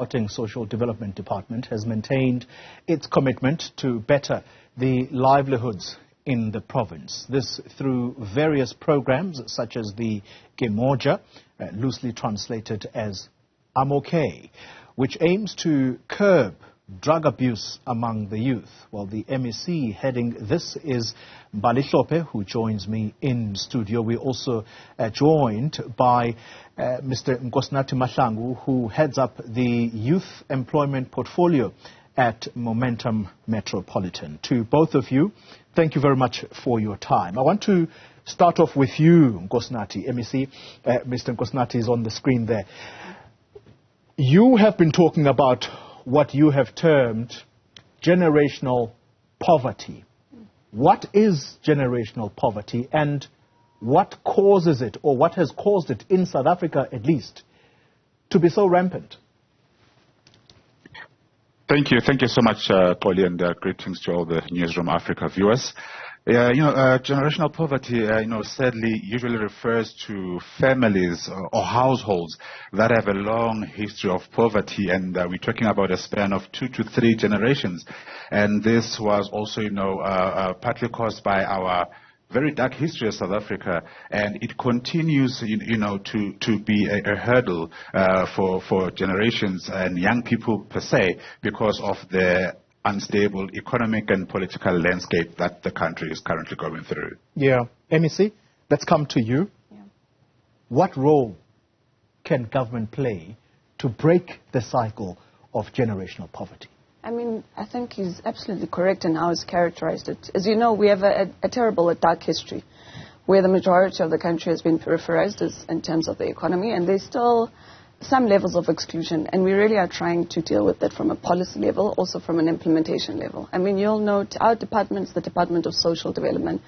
Gauteng Social Development Department has maintained its commitment to better the livelihoods in the province. This through various programs such as the Gemoja, loosely translated as I'm OK, which aims to curb drug abuse among the youth. Well, the MEC heading this is Mbali Hlophe, who joins me in studio. We're also joined by Mr. Nkosinathi Mahlangu, who heads up the youth employment portfolio at Momentum Metropolitan. To both of you, thank you very much for your time. I want to start off with you, Nkosinathi, MEC. Mr. Nkosinathi is on the screen there. You have been talking about what you have termed generational poverty. What is generational poverty and what causes it, or what has caused it in South Africa at least, to be so rampant? Thank you so much, Polly, and greetings to all the Newzroom Afrika viewers. Generational poverty, sadly, usually refers to families or households that have a long history of poverty, and we're talking about a span of 2 to 3 generations. And this was also, partly caused by our very dark history of South Africa, and it continues, to be a hurdle for generations and young people per se, because of the unstable economic and political landscape that the country is currently going through. Yeah. MEC, let's come to you. Yeah. What role can government play to break the cycle of generational poverty? I think he's absolutely correct in how he's characterized it. As you know, we have a terrible, dark history where the majority of the country has been peripherized in terms of the economy, and there's still some levels of exclusion, and we really are trying to deal with that from a policy level, also from an implementation level. You'll note our departments, the Department of Social Development,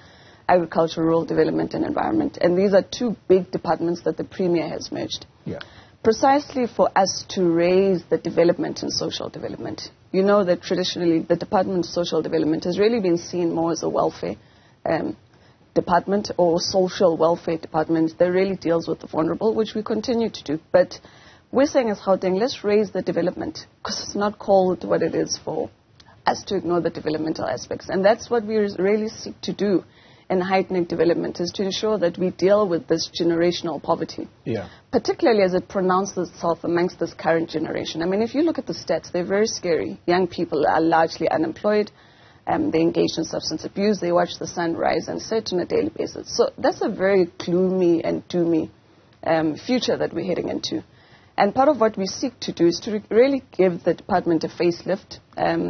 Agriculture, Rural Development and Environment, and these are 2 big departments that the Premier has merged. Yeah. Precisely for us to raise the development in social development. You know that traditionally the Department of Social Development has really been seen more as a welfare department or social welfare department that really deals with the vulnerable, which we continue to do. But we're saying as Gauteng, let's raise the development, because it's not called what it is for us to ignore the developmental aspects. And that's what we really seek to do in heightening development, is to ensure that we deal with this generational poverty, particularly as it pronounces itself amongst this current generation. If you look at the stats, they're very scary. Young people are largely unemployed. They engage in substance abuse. They watch the sun rise and set on a daily basis. So that's a very gloomy and doomy future that we're heading into. And part of what we seek to do is to really give the department a facelift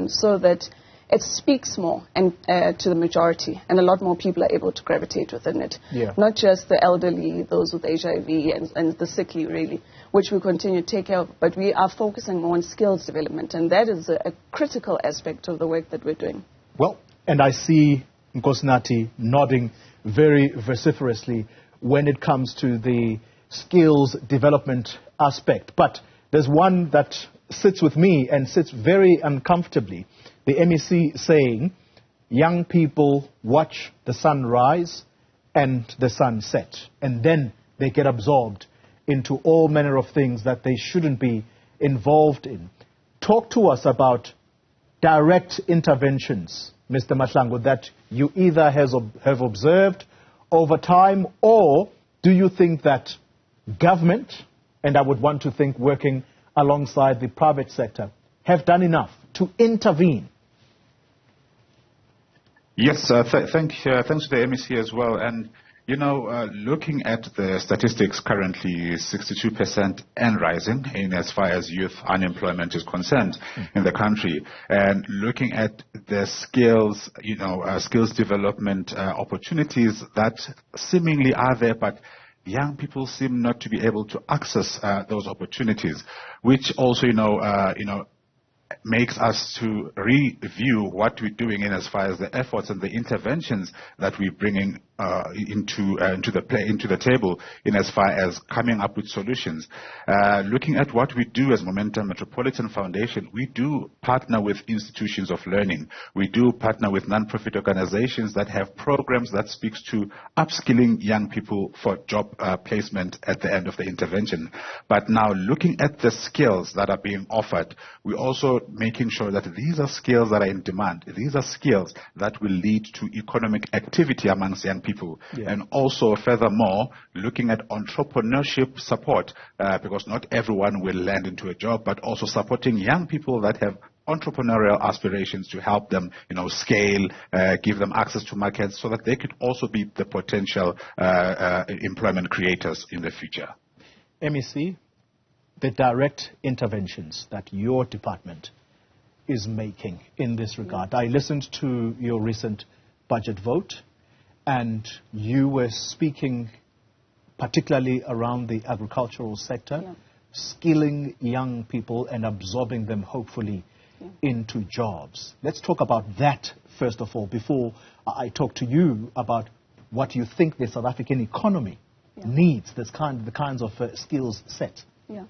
so that it speaks more to the majority, and a lot more people are able to gravitate within it. Yeah. Not just the elderly, those with HIV and the sickly, really, which we continue to take care of, but we are focusing more on skills development, and that is a critical aspect of the work that we're doing. Well, and I see Nkosinathi nodding very vociferously when it comes to the skills development aspect. But there's one that sits with me and sits very uncomfortably. The MEC saying, young people watch the sun rise and the sun set, and then they get absorbed into all manner of things that they shouldn't be involved in. Talk to us about direct interventions, Mr. Mahlangu, that you either have observed over time, or do you think that government, and I would want to think working alongside the private sector, have done enough to intervene? Yes, thanks to the MEC as well. And, looking at the statistics currently, 62% and rising in as far as youth unemployment is concerned in the country. And looking at the skills, skills development opportunities that seemingly are there, but young people seem not to be able to access those opportunities, which also, makes us to review what we're doing in as far as the efforts and the interventions that we're bringing into the table in as far as coming up with solutions. Looking at what we do as Momentum Metropolitan Foundation, we do partner with institutions of learning. We do partner with non-profit organizations that have programs that speaks to upskilling young people for job placement at the end of the intervention. But now looking at the skills that are being offered, we're also making sure that these are skills that are in demand. These are skills that will lead to economic activity amongst young people. Yeah. And also, furthermore, looking at entrepreneurship support, because not everyone will land into a job, but also supporting young people that have entrepreneurial aspirations to help them, scale, give them access to markets so that they could also be the potential employment creators in the future. MEC, the direct interventions that your department is making in this regard. I listened to your recent budget vote, and you were speaking particularly around the agricultural sector, skilling young people and absorbing them, hopefully, into jobs. Let's talk about that, first of all, before I talk to you about what you think the South African economy needs, the kinds of skills set. Yeah.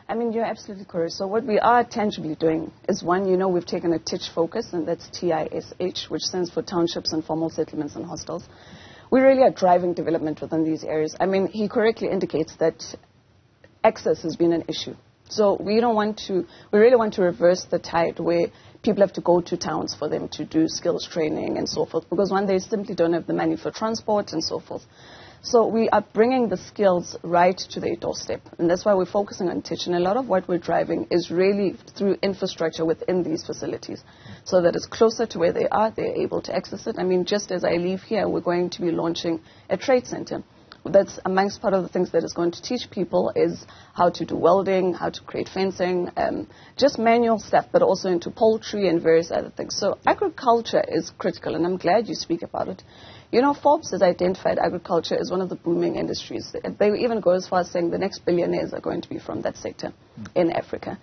I mean, you're absolutely correct. So what we are tangibly doing is, one, we've taken a TISH focus, and that's TISH, which stands for Townships, Informal Settlements and Hostels. We really are driving development within these areas. I mean, he correctly indicates that access has been an issue. So we really want to reverse the tide where people have to go to towns for them to do skills training and so forth, because one, they simply don't have the money for transport and so forth. So we are bringing the skills right to their doorstep, and that's why we're focusing on TISH. And a lot of what we're driving is really through infrastructure within these facilities, so that it's closer to where they are, they're able to access it. I mean, just as I leave here, we're going to be launching a trade center. That's amongst part of the things that is going to teach people is how to do welding, how to create fencing, just manual stuff, but also into poultry and various other things. So agriculture is critical, and I'm glad you speak about it. Forbes has identified agriculture as one of the booming industries. They even go as far as saying the next billionaires are going to be from that sector in Africa.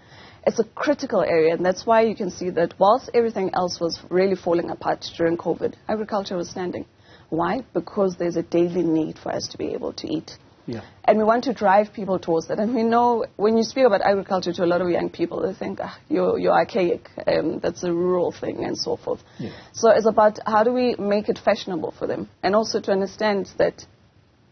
It's a critical area, and that's why you can see that whilst everything else was really falling apart during COVID, agriculture was standing. Why? Because there's a daily need for us to be able to eat. Yeah. And we want to drive people towards that. And we know when you speak about agriculture to a lot of young people, they think, you're archaic, that's a rural thing and so forth. Yeah. So it's about how do we make it fashionable for them, and also to understand that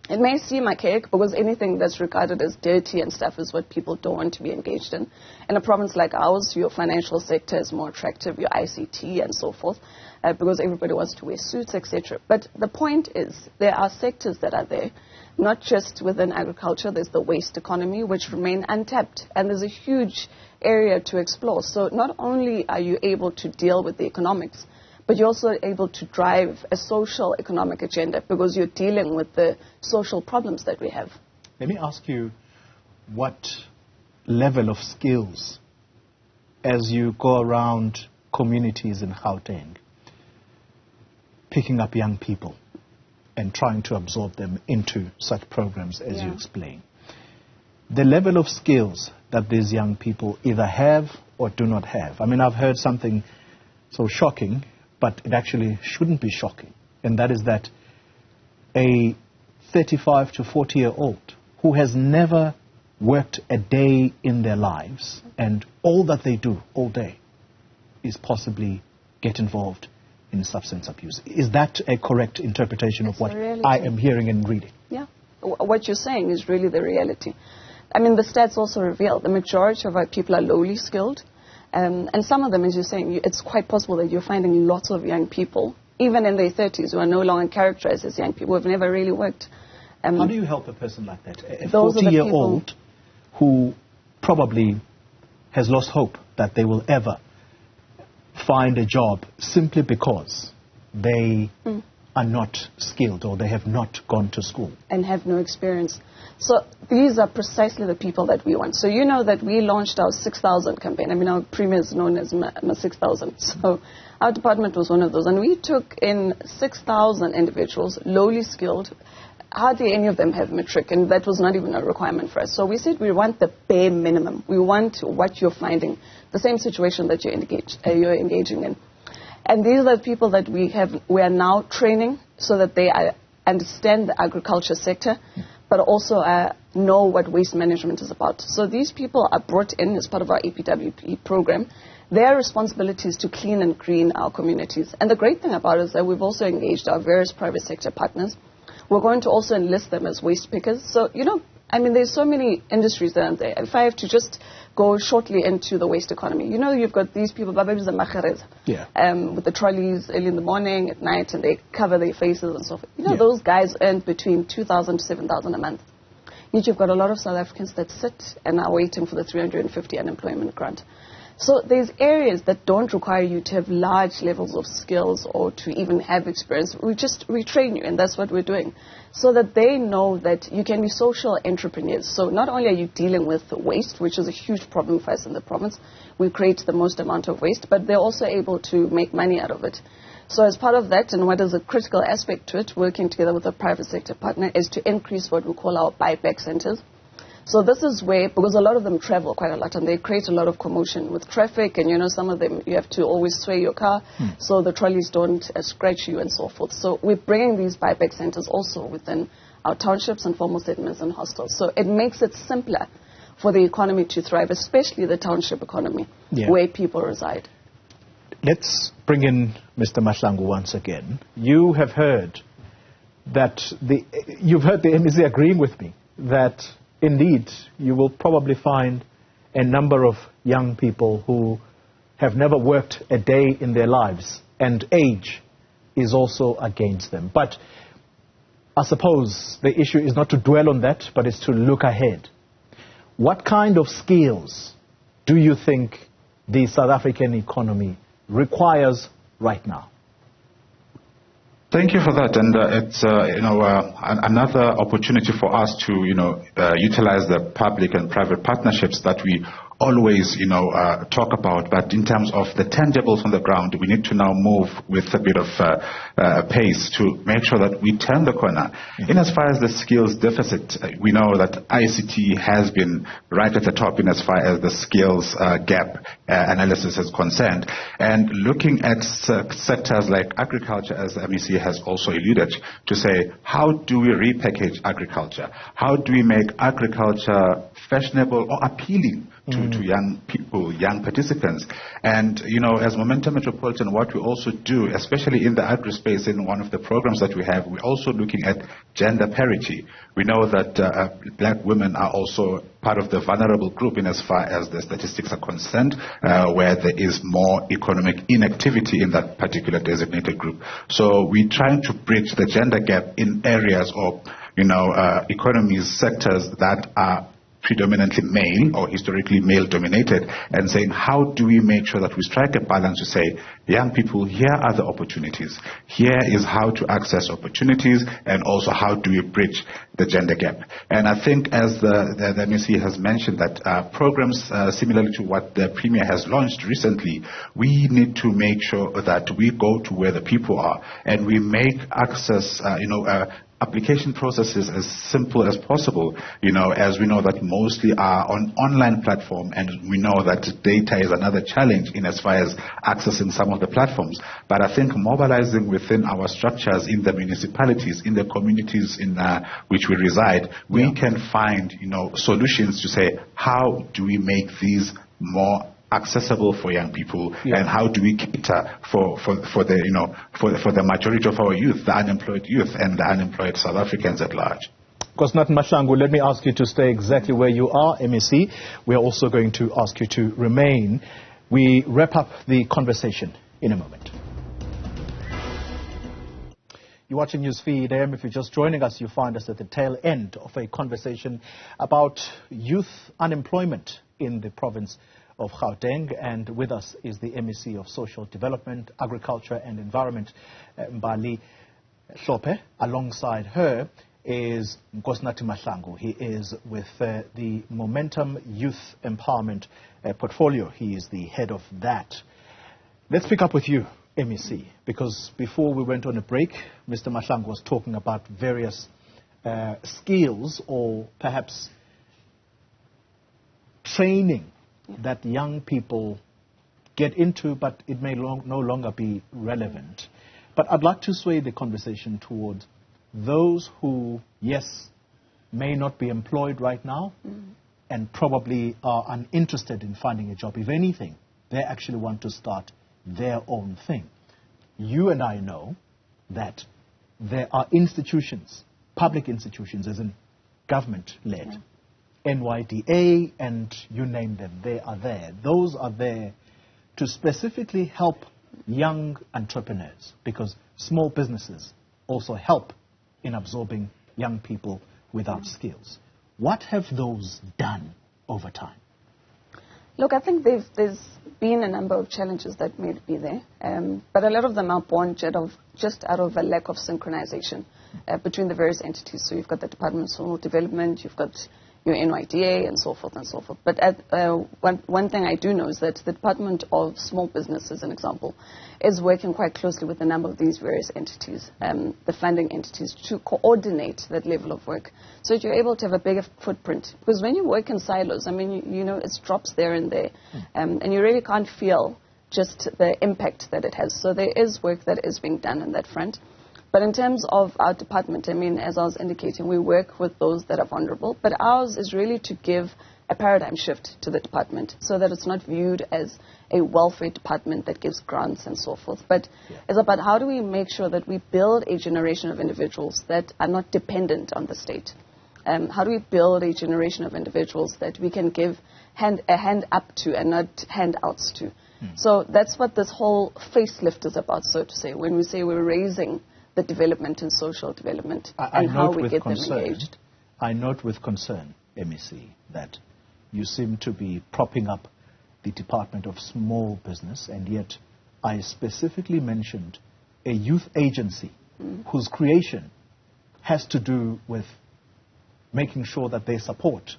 it may seem archaic because anything that's regarded as dirty and stuff is what people don't want to be engaged in. In a province like ours, your financial sector is more attractive, your ICT and so forth, because everybody wants to wear suits, etc. But the point is, there are sectors that are there, not just within agriculture. There's the waste economy, which remain untapped, and there's a huge area to explore. So not only are you able to deal with the economics, but you're also able to drive a social economic agenda because you're dealing with the social problems that we have. Let me ask you, what level of skills, as you go around communities in Gauteng, picking up young people and trying to absorb them into such programs as you explain, the level of skills that these young people either have or do not have? I mean, I've heard something so shocking, but it actually shouldn't be shocking, and that is that a 35 to 40-year-old who has never worked a day in their lives, and all that they do all day is possibly get involved in substance abuse. Is that a correct interpretation of what I am hearing and reading? Yeah. What you're saying is really the reality. I mean, the stats also reveal the majority of our people are lowly skilled. And some of them, as you're saying, it's quite possible that you're finding lots of young people, even in their 30s, who are no longer characterized as young people, who have never really worked. How do you help a person like that? A 40-year-old who probably has lost hope that they will ever find a job simply because they are not skilled or they have not gone to school. And have no experience. So these are precisely the people that we want. So you know that we launched our 6,000 campaign. I mean, our premier is known as 6,000. So our department was one of those. And we took in 6,000 individuals, lowly skilled. Hardly any of them have matric, and that was not even a requirement for us. So we said we want the bare minimum. We want what you're finding, the same situation that you're engaging in. And these are the people that we are now training so that they are understand the agriculture sector, but also know what waste management is about. So these people are brought in as part of our EPWP program. Their responsibility is to clean and green our communities. And the great thing about it is that we've also engaged our various private sector partners. We're going to also enlist them as waste pickers. So, there's so many industries that are there. If I have to just go shortly into the waste economy, you've got these people, with the trolleys early in the morning, at night, and they cover their faces and so forth. Those guys earn between 2,000 to 7,000 a month. Yet you've got a lot of South Africans that sit and are waiting for the 350 unemployment grant. So there's areas that don't require you to have large levels of skills or to even have experience. We train you, and that's what we're doing, so that they know that you can be social entrepreneurs. So not only are you dealing with waste, which is a huge problem for us in the province, we create the most amount of waste, but they're also able to make money out of it. So as part of that, and what is a critical aspect to it, working together with a private sector partner, is to increase what we call our buyback centers. So this is where, because a lot of them travel quite a lot and they create a lot of commotion with traffic, and some of them you have to always sway your car so the trolleys don't scratch you and so forth. So we're bringing these buyback centers also within our townships and formal settlements and hostels. So it makes it simpler for the economy to thrive, especially the township economy where people reside. Let's bring in Mr. Mahlangu once again. You have heard that you've heard the MEC agreeing with me that indeed, you will probably find a number of young people who have never worked a day in their lives, and age is also against them. But I suppose the issue is not to dwell on that, but it's to look ahead. What kind of skills do you think the South African economy requires right now? Thank you for that, and it's another opportunity for us to utilize the public and private partnerships that we always talk about. But in terms of the tangibles on the ground, we need to now move with a bit of pace to make sure that we turn the corner. In as far as the skills deficit, we know that ICT has been right at the top in as far as the skills gap analysis is concerned, and looking at sectors like agriculture, as the MEC has also alluded to, say, how do we repackage agriculture? How do we make agriculture fashionable or appealing to young people, young participants? And, as Momentum Metropolitan, what we also do, especially in the agri space, in one of the programs that we have, we're also looking at gender parity. We know that black women are also part of the vulnerable group in as far as the statistics are concerned, where there is more economic inactivity in that particular designated group. So we're trying to bridge the gender gap in areas or, economies, sectors that are predominantly male or historically male-dominated, and saying, how do we make sure that we strike a balance to say, young people, here are the opportunities. Here is how to access opportunities, and also how do we bridge the gender gap. And I think, as the MEC has mentioned, that programs similarly to what the Premier has launched recently, we need to make sure that we go to where the people are, and we make access, application processes as simple as possible, as we know that mostly are on online platform, and we know that data is another challenge in as far as accessing some of the platforms. But I think mobilizing within our structures in the municipalities, in the communities in which we reside, we can find, solutions to say, how do we make these more accessible for young people, and how do we cater for the majority of our youth, the unemployed youth and the unemployed South Africans at large. Nkosinathi Mahlangu, let me ask you to stay exactly where you are, MEC. We are also going to ask you to remain. We wrap up the conversation in a moment. You're watching Newsfeed AM. If you're just joining us, you find us at the tail end of a conversation about youth unemployment in the province of Gauteng, and with us is the MEC of Social Development, Agriculture and Environment, Mbali Hlophe. Alongside her is Nkosinathi Mahlangu. He is with the Momentum Youth Empowerment portfolio. He is the head of that. Let's pick up with you, MEC, because before we went on a break, Mr. Mahlangu was talking about various skills or perhaps training that young people get into, but it may no longer be relevant. But I'd like to sway the conversation towards those who, yes, may not be employed right now and probably are uninterested in finding a job. If anything, they actually want to start their own thing. You and I know that there are institutions, public institutions, as in government-led, NYDA, and you name them, they are there. Those are there to specifically help young entrepreneurs, because small businesses also help in absorbing young people without skills. What have those done over time? Look, I think there's been a number of challenges that may be there, but a lot of them are born just out of a lack of synchronization between the various entities. So you've got the Department of Rural Development, you've got your NYDA, and so forth and so forth. But one thing I do know is that the Department of Small Business, as an example, is working quite closely with a number of these various entities, the funding entities, to coordinate that level of work so that you're able to have a bigger footprint. Because when you work in silos, I mean, you know, it's drops there and there, and you really can't feel just the impact that it has. So there is work that is being done on that front. But in terms of our department, I mean, as I was indicating, we work with those that are vulnerable. But ours is really to give a paradigm shift to the department so that it's not viewed as a welfare department that gives grants and so forth. But it's about how do we make sure that we build a generation of individuals that are not dependent on the state. How do we build a generation of individuals that we can give a hand up to and not handouts to? So that's what this whole facelift is about, so to say, when we say we're raising the development and social development and how we get them engaged. I note with concern, MEC, that you seem to be propping up the Department of Small Business, and yet I specifically mentioned a youth agency whose creation has to do with making sure that they support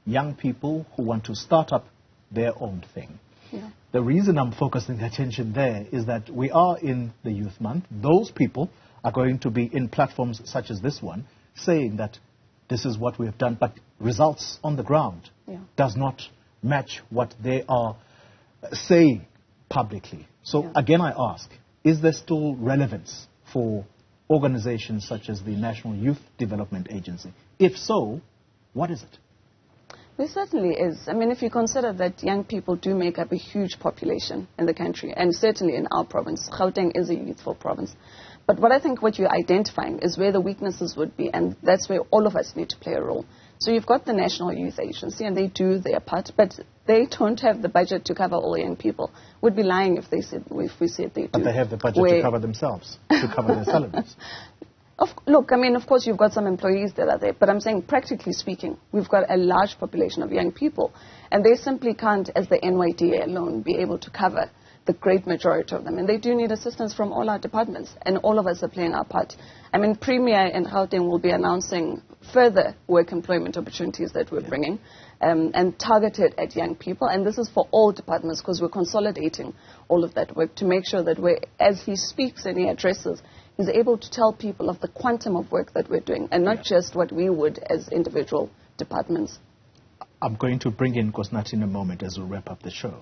young people who want to start up their own thing. The reason I'm focusing attention there is that we are in the Youth Month. Those people are going to be in platforms such as this one saying that this is what we have done, but results on the ground does not match what they are saying publicly. So again, I ask, is there still relevance for organizations such as the National Youth Development Agency? If so, what is it? There certainly is. I mean, if you consider that young people do make up a huge population in the country, and certainly in our province, Gauteng is a youthful province. But what I think what you're identifying is where the weaknesses would be, and that's where all of us need to play a role. So you've got the National Youth Agency, and they do their part, but they don't have the budget to cover all young people. We'd be lying if we said they do. But they have the budget to cover themselves, to cover their salaries. Look, I mean, of course, you've got some employees that are there, but I'm saying, practically speaking, we've got a large population of young people, and they simply can't, as the NYDA alone, be able to cover the great majority of them. And they do need assistance from all our departments, and all of us are playing our part. I mean, Premier and Gauteng will be announcing further work employment opportunities that we're bringing, and targeted at young people. And this is for all departments, because we're consolidating all of that work to make sure that as he speaks and he addresses, he's able to tell people of the quantum of work that we're doing, and not just what we would as individual departments. I'm going to bring in Nkosinathi in a moment as we wrap up the show.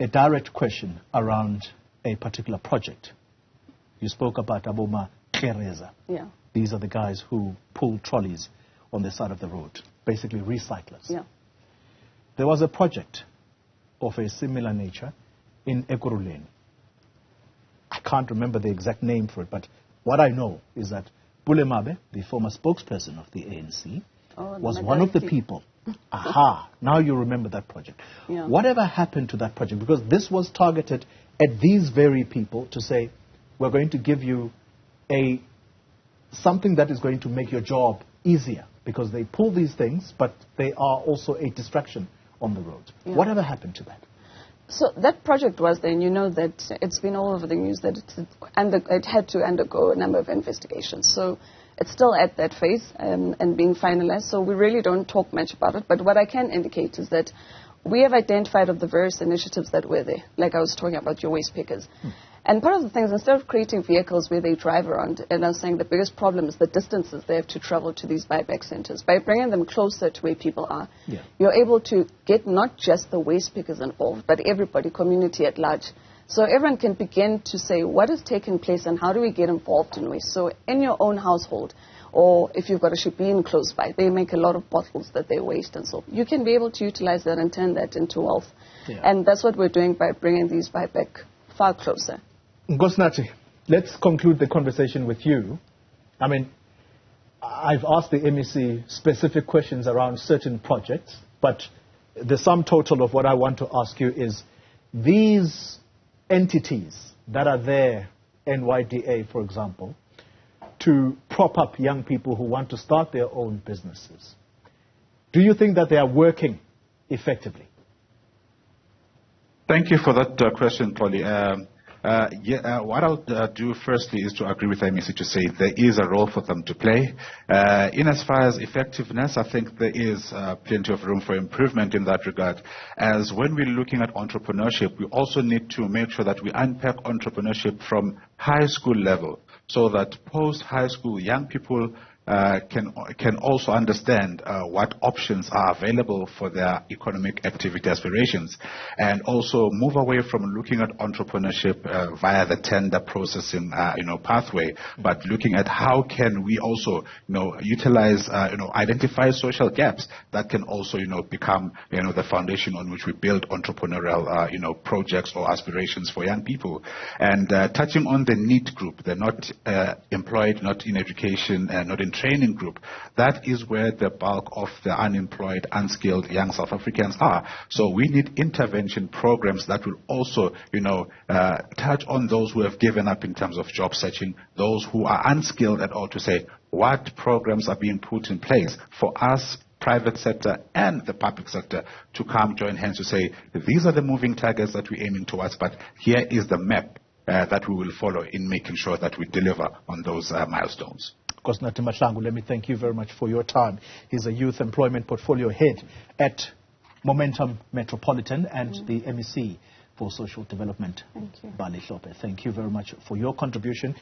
A direct question around a particular project. You spoke about Aboma Klereza. These are the guys who pull trolleys on the side of the road, basically recyclers. There was a project of a similar nature in Ekurhuleni. I can't remember the exact name for it, but what I know is that Bulemabe, the former spokesperson of the ANC, was one of the people. Aha, now you remember that project. Whatever happened to that project? Because this was targeted at these very people to say, we're going to give you something that is going to make your job easier, because they pull these things, but they are also a distraction on the road. Whatever happened to that? So that project was there, and you know that it's been all over the news that it had to undergo a number of investigations. So it's still at that phase and being finalized, so we really don't talk much about it. But what I can indicate is that we have identified of the various initiatives that were there, like I was talking about your waste pickers. And part of the things, instead of creating vehicles where they drive around, and I was saying the biggest problem is the distances they have to travel to these buyback centers. By bringing them closer to where people are, you're able to get not just the waste pickers involved, but everybody, community at large. So everyone can begin to say, what is taking place and how do we get involved in waste? So in your own household, or if you've got a shebeen close by, they make a lot of bottles that they waste and so you can be able to utilize that and turn that into wealth. And that's what we're doing by bringing these buyback far closer. Nkosinathi, let's conclude the conversation with you. I mean, I've asked the MEC specific questions around certain projects, but the sum total of what I want to ask you is these entities that are there, NYDA, for example, to prop up young people who want to start their own businesses. Do you think that they are working effectively? Thank you for that question, Polly. What I'll do firstly is to agree with MEC to say there is a role for them to play. In as far as effectiveness, I think there is plenty of room for improvement in that regard. As when we're looking at entrepreneurship, we also need to make sure that we unpack entrepreneurship from high school level so that post-high school young people can also understand what options are available for their economic activity aspirations, and also move away from looking at entrepreneurship via the tender processing pathway, but looking at how can we also utilize identify social gaps that can also become the foundation on which we build entrepreneurial projects or aspirations for young people. And touching on the NEET group, they're not employed, not in education, not in training group. That is where the bulk of the unemployed, unskilled young South Africans are. So we need intervention programs that will also, touch on those who have given up in terms of job searching, those who are unskilled at all, to say what programs are being put in place for us, private sector and the public sector, to come join hands to say these are the moving targets that we're aiming towards, but here is the map that we will follow in making sure that we deliver on those milestones. Nkosinathi Mahlangu, let me thank you very much for your time. He's a Youth Employment Portfolio Head at Momentum Metropolitan and the MEC for Social Development, Thank you. Mbali Hlophe. Thank you very much for your contribution.